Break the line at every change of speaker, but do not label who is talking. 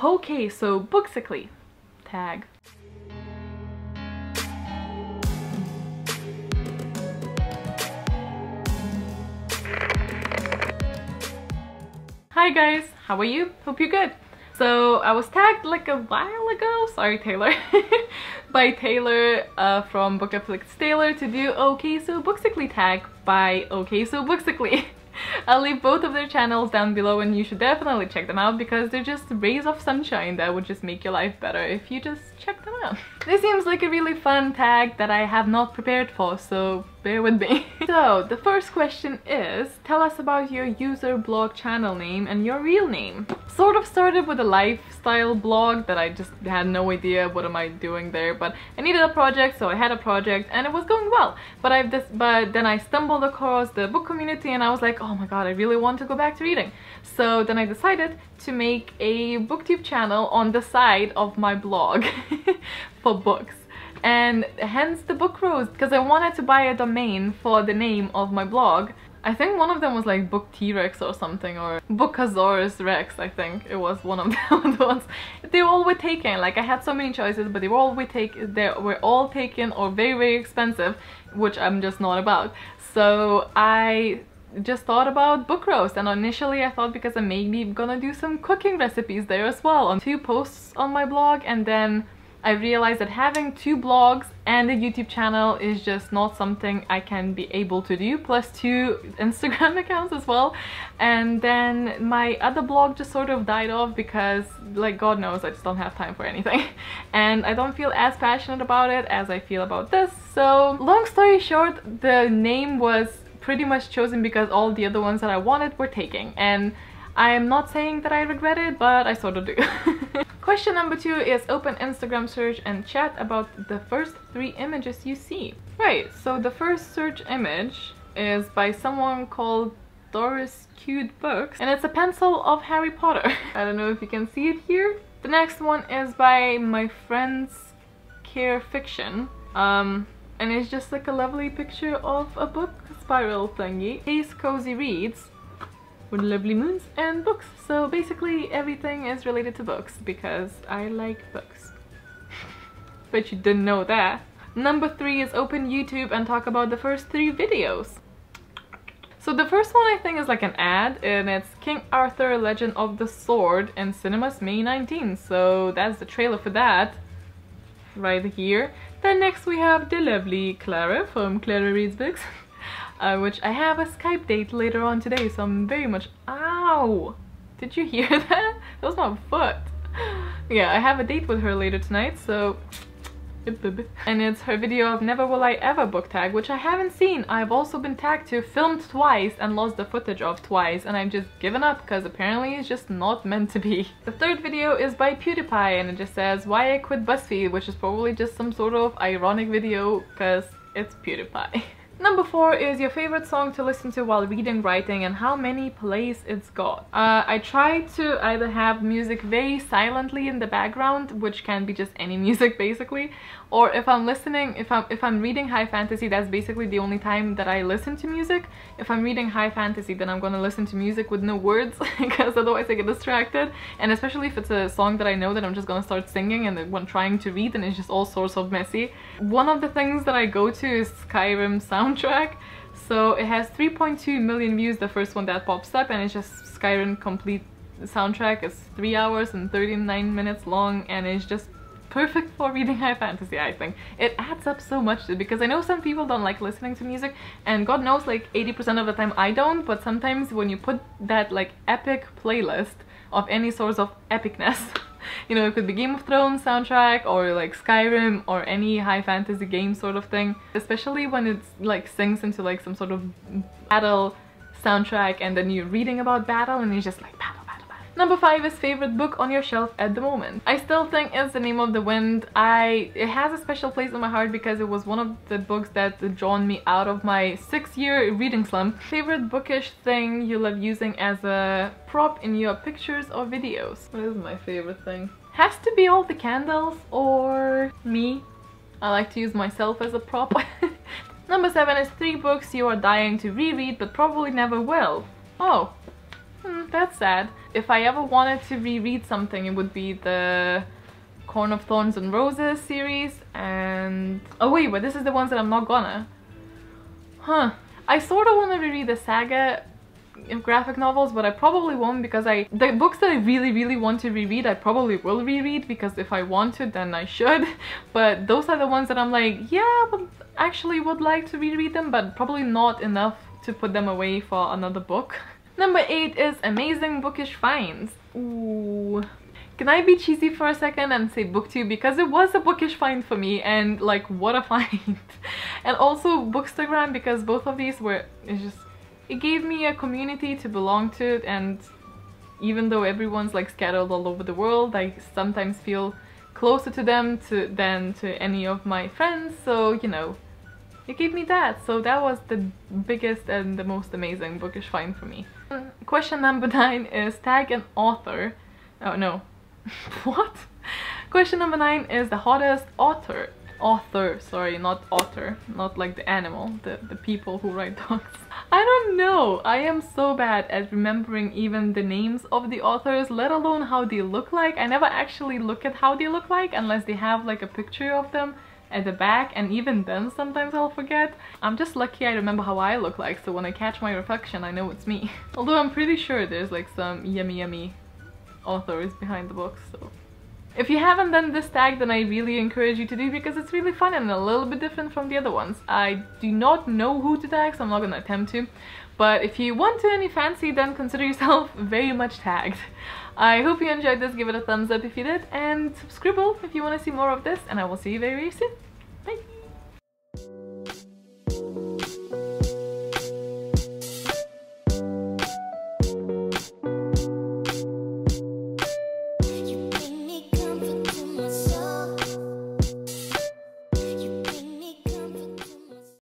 Okay, so Booksically tag. Hi guys, how are you? Hope you're good. So I was tagged like a while ago, sorry Taylor, by Taylor from Bookaflix Taylor to do Okay So Booksically tag by Okay So Booksically. I'll leave both of their channels down below and you should definitely check them out because they're just rays of sunshine that would just make your life better if you just check them out. This seems like a really fun tag that I have not prepared for, so bear with me. So the first question is, tell us about your user blog channel name and your real name. Sort of started with a lifestyle blog that I just had no idea what am I doing there, but I needed a project, so I had a project and it was going well. But then I stumbled across the book community and I was like, oh my god, I really want to go back to reading. So then I decided to make a booktube channel on the side of my blog for books. And hence the bookroast, because I wanted to buy a domain for the name of my blog. I think one of them was like Book T-Rex or something, or Bookasaurus Rex, I think it was one of the ones. They all were taken, like I had so many choices, but they were all taken or very, very expensive, which I'm just not about. So I just thought about bookroast, and initially I thought because I'm maybe gonna do some cooking recipes there as well on 2 posts on my blog, and then I realized that having 2 blogs and a YouTube channel is just not something I can be able to do, plus 2 Instagram accounts as well. And then my other blog just sort of died off because, like, God knows, I just don't have time for anything. And I don't feel as passionate about it as I feel about this. So long story short, the name was pretty much chosen because all the other ones that I wanted were taken. And I am not saying that I regret it, but I sort of do. Question number 2 is open Instagram search and chat about the first 3 images you see. Right, so the first search image is by someone called Doris Cute Books, and it's a pencil of Harry Potter. I don't know if you can see it here. The next one is by my friend's Care Fiction, and it's just like a lovely picture of a book spiral thingy. Case Cozy Reads with lovely moons and books. So basically everything is related to books because I like books. Bet you didn't know that. Number 3 is open YouTube and talk about the first 3 videos. So the first one I think is like an ad, and it's King Arthur Legend of the Sword in cinemas May 19th. So that's the trailer for that right here. Then next we have the lovely Clara from Clara Reads Books. Which I have a Skype date later on today, so I'm very much— ow! Did you hear that? That was my foot. Yeah, I have a date with her later tonight, so— and it's her video of Never Will I Ever book tag, which I haven't seen. I've also been tagged to, filmed twice, and lost the footage of twice, and I've just given up because apparently it's just not meant to be. The third video is by PewDiePie, and it just says Why I Quit BuzzFeed, which is probably just some sort of ironic video because it's PewDiePie. Number 4 is your favorite song to listen to while reading, writing, and how many plays it's got. I try to either have music very silently in the background, which can be just any music basically, or if I'm listening, if I'm reading high fantasy, that's basically the only time that I listen to music. If I'm reading high fantasy, then I'm gonna listen to music with no words because otherwise I get distracted, and especially if it's a song that I know that I'm just gonna start singing and then when trying to read, and it's just all sorts of messy. One of the things that I go to is Skyrim soundtrack. So it has 3.2 million views, the first one that pops up, and it's just Skyrim complete soundtrack. It's 3 hours and 39 minutes long, and it's just perfect for reading high fantasy, I think. It adds up so much because I know some people don't like listening to music, and God knows like 80% of the time I don't, but sometimes when you put that like epic playlist of any sort of epicness, you know, it could be Game of Thrones soundtrack or like Skyrim or any high fantasy game sort of thing, especially when it's like sinks into like some sort of battle soundtrack and then you're reading about battle and you're just like battle. Number 5 is favorite book on your shelf at the moment. I still think it's The Name of the Wind. It has a special place in my heart because it was one of the books that drawn me out of my 6-year reading slump. Favorite bookish thing you love using as a prop in your pictures or videos. What is my favorite thing? Has to be all the candles or me. I like to use myself as a prop. Number 7 is 3 books you are dying to reread but probably never will. Oh. That's sad. If I ever wanted to reread something, it would be the Corn of Thorns and Roses series, and... oh wait, but this is the ones that I'm not gonna. I sort of want to reread the saga graphic novels, but I probably won't, because the books that I really want to reread, I probably will reread, because if I want to, then I should. But those are the ones that I'm like, yeah, but actually would like to reread them, but probably not enough to put them away for another book. Number 8 is Amazing Bookish Finds. Ooh. Can I be cheesy for a second and say booktube, because it was a bookish find for me, and like, what a find. And also Bookstagram, because both of these were, it gave me a community to belong to, and even though everyone's like scattered all over the world, I sometimes feel closer to them than to any of my friends, so you know, it gave me that. So that was the biggest and the most amazing bookish find for me. Question number 9 is tag an author. Oh no. What? Question number 9 is the hottest author, sorry, not otter, not like the animal, the people who write dogs. I don't know, I am so bad at remembering even the names of the authors, let alone how they look like. I never actually look at how they look like unless they have like a picture of them at the back, and even then sometimes I'll forget. I'm just lucky I remember how I look like, so when I catch my reflection I know it's me. Although I'm pretty sure there's like some yummy authors behind the books, so. If you haven't done this tag, then I really encourage you to do, because it's really fun and a little bit different from the other ones. I do not know who to tag, so I'm not gonna attempt to. But if you want to and you fancy, then consider yourself very much tagged. I hope you enjoyed this, give it a thumbs up if you did, and subscribe if you want to see more of this, and I will see you very soon.